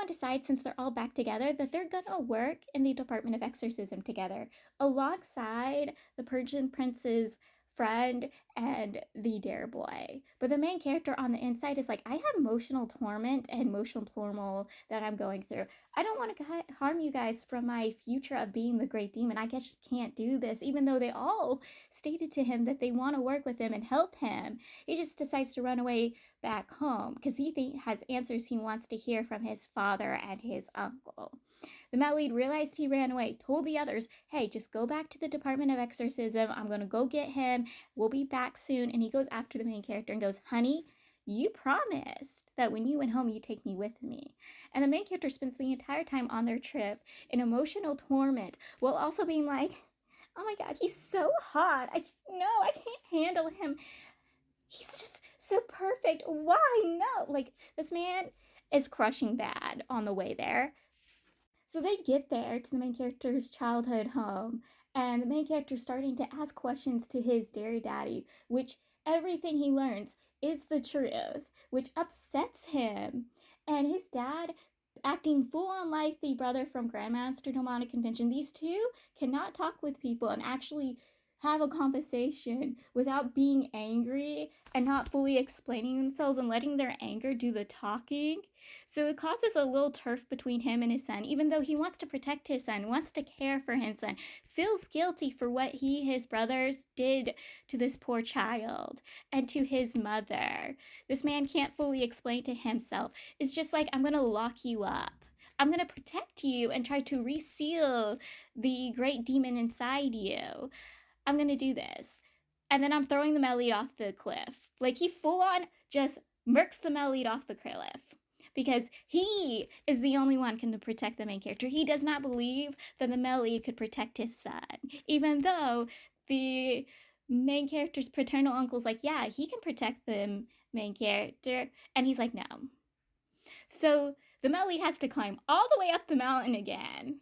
everyone decides, since they're all back together, that they're gonna work in the Department of Exorcism together, alongside the Persian prince's friend and the dare boy. But the main character on the inside is like, I have emotional torment and emotional turmoil that I'm going through. I don't want to harm you guys from my future of being the great demon. I just can't do this, even though they all stated to him that they want to work with him and help him. He just decides to run away back home because he has answers he wants to hear from his father and his uncle. The Mad Lead realized he ran away, told the others, hey, just go back to the Department of Exorcism. I'm going to go get him. We'll be back soon. And he goes after the main character and goes, honey, you promised that when you went home, you'd take me with me. And the main character spends the entire time on their trip in emotional torment while also being like, oh my God, he's so hot. I can't handle him. He's just so perfect. Why? No. Like, this man is crushing bad on the way there. So they get there to the main character's childhood home, and the main character's starting to ask questions to his dairy daddy, which everything he learns is the truth, which upsets him. And his dad, acting full on like the brother from Grandmaster Demonic Convention, these two cannot talk with people and actually have a conversation without being angry and not fully explaining themselves and letting their anger do the talking. So it causes a little turf between him and his son, even though he wants to protect his son, wants to care for his son, feels guilty for what his brothers did to this poor child and to his mother. This man can't fully explain to himself. It's just like, I'm going to lock you up. I'm going to protect you and try to reseal the great demon inside you. I'm going to do this. And then I'm throwing the Mad Lead off the cliff. Like, he full on just murks the Mad Lead off the cliff. Because he is the only one can protect the main character. He does not believe that the Mad Lead could protect his son. Even though the main character's paternal uncle's like, yeah, he can protect the main character. And he's like, no. So the Mad Lead has to climb all the way up the mountain again.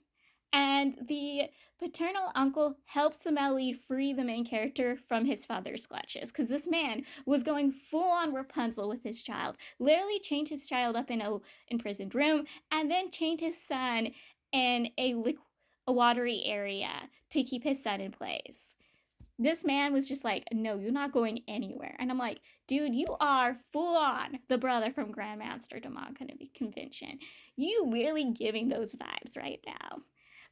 And the paternal uncle helps the Mad Lead free the main character from his father's clutches, because this man was going full on Rapunzel with his child, literally chained his child up in a imprisoned room, and then chained his son in a watery area to keep his son in place. This man was just like, no, you're not going anywhere. And I'm like, dude, you are full on the brother from Grandmaster Demonic Convention. You really giving those vibes right now.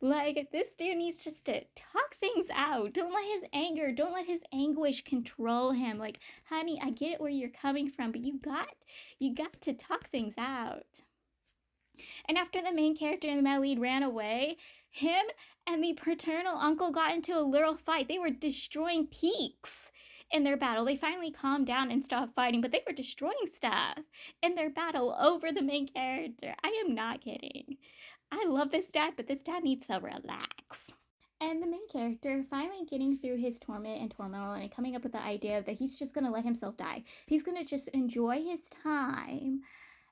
Like, this dude needs just to talk things out. Don't let his anguish control him. Like, honey, I get where you're coming from, but you got to talk things out. And after the main character and the Mad Lead ran away, him and the paternal uncle got into a literal fight. They were destroying peaks in their battle. They finally calmed down and stopped fighting, but they were destroying stuff in their battle over the main character. I am not kidding. I love this dad, but this dad needs to relax. And the main character finally getting through his torment and turmoil and coming up with the idea that he's just going to let himself die. He's going to just enjoy his time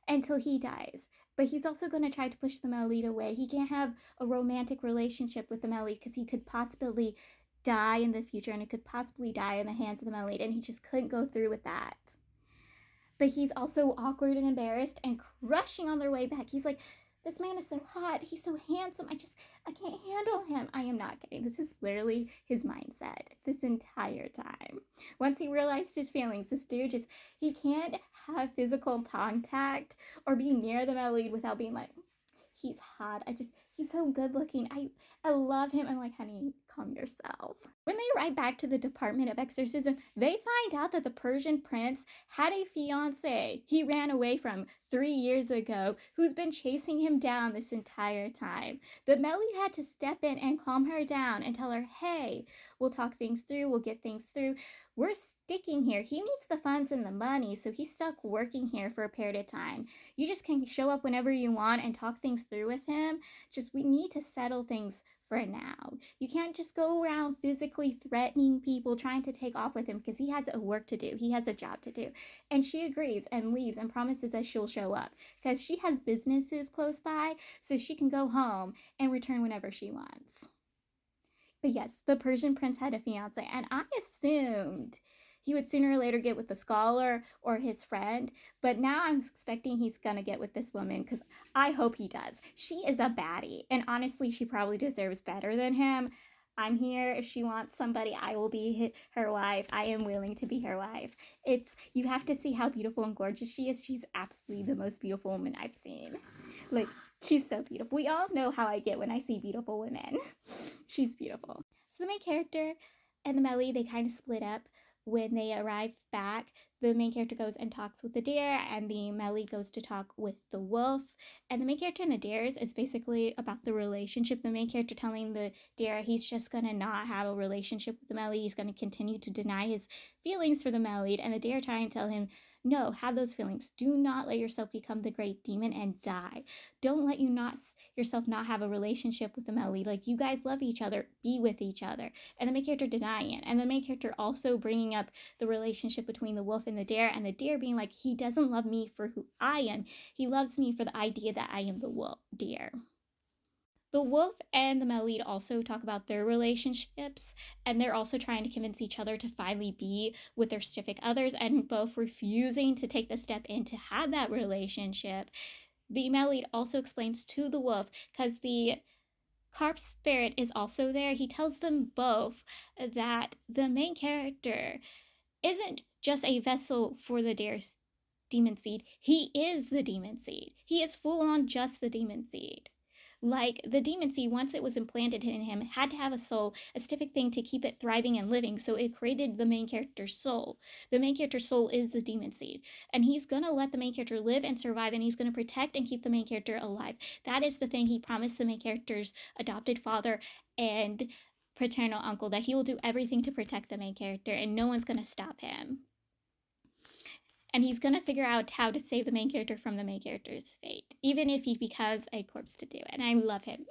until he dies. But he's also going to try to push the Mad Lead away. He can't have a romantic relationship with the Mad Lead because he could possibly die in the future, and it could possibly die in the hands of the Mad Lead, and he just couldn't go through with that. But he's also awkward and embarrassed and crushing on their way back. He's like, this man is so hot. He's so handsome. I can't handle him. I am not kidding. This is literally his mindset this entire time. Once he realized his feelings, this dude he can't have physical contact or be near the Mad Lead without being like, he's hot. He's so good looking. I love him. I'm like, honey, calm yourself. When they arrive back to the Department of Exorcism, they find out that the Persian prince had a fiance he ran away from 3 years ago, who's been chasing him down this entire time. The Mad Lead had to step in and calm her down and tell her, hey, we'll talk things through, we'll get things through. We're sticking here. He needs the funds and the money, so he's stuck working here for a period of time. You just can show up whenever you want and talk things through with him. We need to settle things for now. You can't just go around physically threatening people, trying to take off with him, because he has a work to do. He has a job to do. And she agrees and leaves and promises that she'll show up because she has businesses close by, so she can go home and return whenever she wants. But yes, the Persian prince had a fiance, and I assumed he would sooner or later get with the scholar or his friend. But now I'm expecting he's gonna get with this woman because I hope he does. She is a baddie, and honestly, she probably deserves better than him. I'm here. If she wants somebody, I will be her wife. I am willing to be her wife. You have to see how beautiful and gorgeous she is. She's absolutely the most beautiful woman I've seen. Like, she's so beautiful. We all know how I get when I see beautiful women. She's beautiful. So the main character and the Melly, they kind of split up. When they arrive back, the main character goes and talks with the deer, and the Melly goes to talk with the wolf. And the main character and the deers is basically about the relationship. The main character telling the deer he's just gonna not have a relationship with the Melly. He's gonna continue to deny his feelings for the Melly, and the deer trying to tell him, no, have those feelings. Do not let yourself become the great demon and die. Don't let yourself not have a relationship with the Melly. Like, you guys love each other, be with each other. And the main character denying it, and the main character also bringing up the relationship between the wolf and the deer being like, he doesn't love me for who I am, he loves me for the idea that I am the deer. The wolf and the Melid also talk about their relationships, and they're also trying to convince each other to finally be with their specific others, and both refusing to take the step in to have that relationship. The Melid also explains to the wolf, because the Carp spirit is also there, he tells them both that the main character isn't just a vessel for the demon seed, he is the demon seed. He is full on just the demon seed. Like, the demon seed, once it was implanted in him, had to have a soul, a specific thing to keep it thriving and living, so it created the main character's soul. The main character's soul is the demon seed, and he's gonna let the main character live and survive, and he's gonna protect and keep the main character alive. That is the thing he promised the main character's adopted father and paternal uncle, that he will do everything to protect the main character, and no one's gonna stop him. And he's gonna figure out how to save the main character from the main character's fate, even if he becomes a corpse to do it. And I love him.